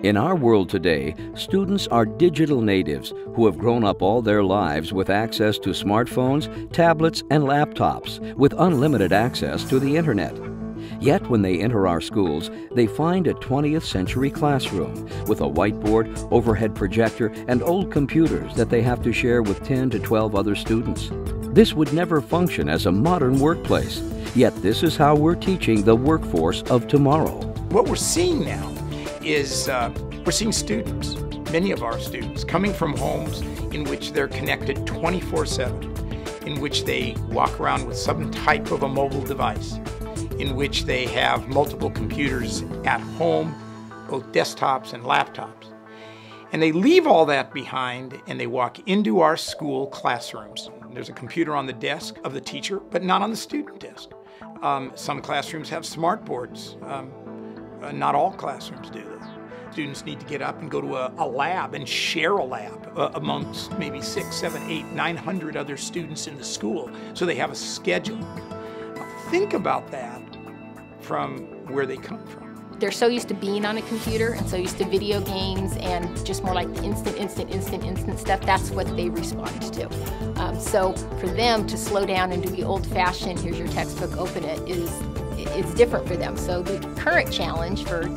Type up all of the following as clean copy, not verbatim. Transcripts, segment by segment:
In our world today, students are digital natives who have grown up all their lives with access to smartphones, tablets, and laptops, with unlimited access to the internet. Yet when they enter our schools, they find a 20th century classroom with a whiteboard, overhead projector, and old computers that they have to share with 10 to 12 other students. This would never function as a modern workplace, yet this is how we're teaching the workforce of tomorrow. What we're seeing now is we're seeing students, many of our students, coming from homes in which they're connected 24/7, in which they walk around with some type of a mobile device, in which they have multiple computers at home, both desktops and laptops. And they leave all that behind and they walk into our school classrooms. There's a computer on the desk of the teacher, but not on the student desk. Some classrooms have smart boards. Not all classrooms do this. Students need to get up and go to a lab and share a lab amongst maybe 6, 7, 8, 900 other students in the school, so they have a schedule. Now, think about that from where they come from. They're so used to being on a computer and so used to video games and just more like the instant stuff. That's what they respond to. So for them to slow down and do the old-fashioned, here's your textbook, open it, is different for them. So the current challenge for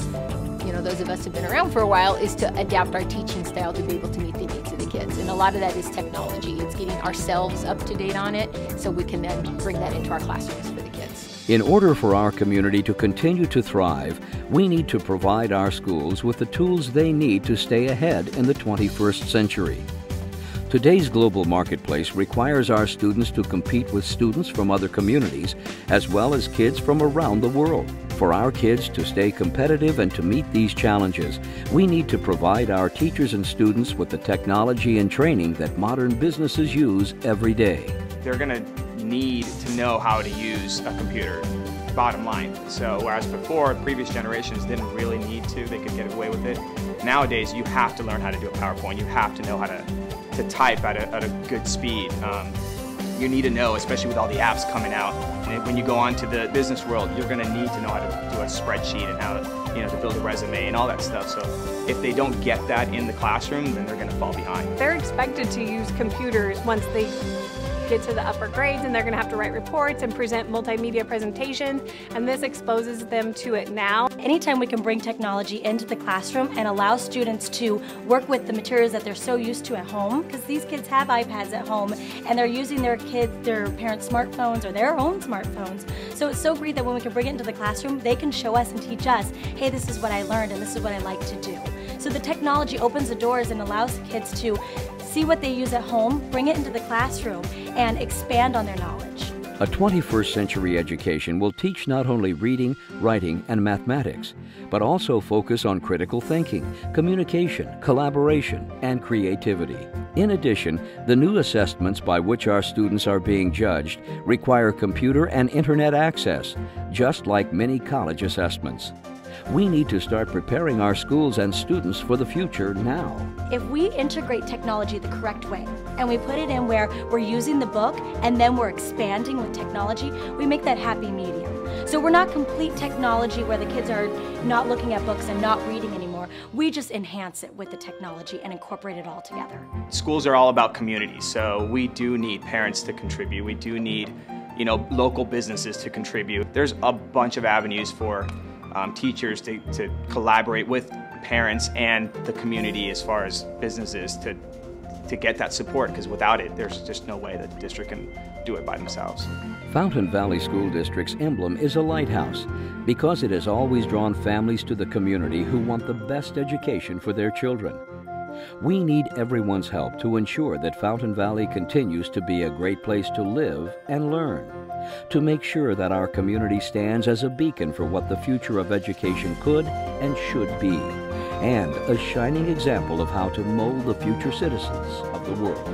those of us who've been around for a while is to adapt our teaching style to be able to meet the needs of the kids. And a lot of that is technology. It's getting ourselves up to date on it so we can then bring that into our classrooms for the kids. In order for our community to continue to thrive, we need to provide our schools with the tools they need to stay ahead in the 21st century. Today's global marketplace requires our students to compete with students from other communities, as well as kids from around the world. For our kids to stay competitive and to meet these challenges, we need to provide our teachers and students with the technology and training that modern businesses use every day. They're going to need to know how to use a computer, bottom line. So whereas before, previous generations didn't really need to, they could get away with it. Nowadays, you have to learn how to do a PowerPoint. You have to know how to type at a good speed. You need to know, especially with all the apps coming out. And when you go on to the business world, you're going to need to know how to do a spreadsheet and how to build a resume and all that stuff. So if they don't get that in the classroom, then they're going to fall behind. They're expected to use computers once they get to the upper grades, and they're going to have to write reports and present multimedia presentations, and this exposes them to it now. Anytime we can bring technology into the classroom and allow students to work with the materials that they're so used to at home, because these kids have iPads at home and they're using their parents' smartphones or their own smartphones. So it's so great that when we can bring it into the classroom, they can show us and teach us, hey, this is what I learned and this is what I like to do. So the technology opens the doors and allows the kids to see what they use at home, bring it into the classroom, and expand on their knowledge. A 21st century education will teach not only reading, writing, and mathematics, but also focus on critical thinking, communication, collaboration, and creativity. In addition, the new assessments by which our students are being judged require computer and internet access, just like many college assessments. We need to start preparing our schools and students for the future now. If we integrate technology the correct way, and we put it in where we're using the book and then we're expanding with technology, we make that happy medium. So we're not complete technology where the kids are not looking at books and not reading anymore. We just enhance it with the technology and incorporate it all together. Schools are all about community, so we do need parents to contribute. We do need, local businesses to contribute. There's a bunch of avenues for teachers to collaborate with parents and the community as far as businesses to get that support, because without it, there's just no way that the district can do it by themselves. Fountain Valley School District's emblem is a lighthouse because it has always drawn families to the community who want the best education for their children. We need everyone's help to ensure that Fountain Valley continues to be a great place to live and learn, to make sure that our community stands as a beacon for what the future of education could and should be, and a shining example of how to mold the future citizens of the world.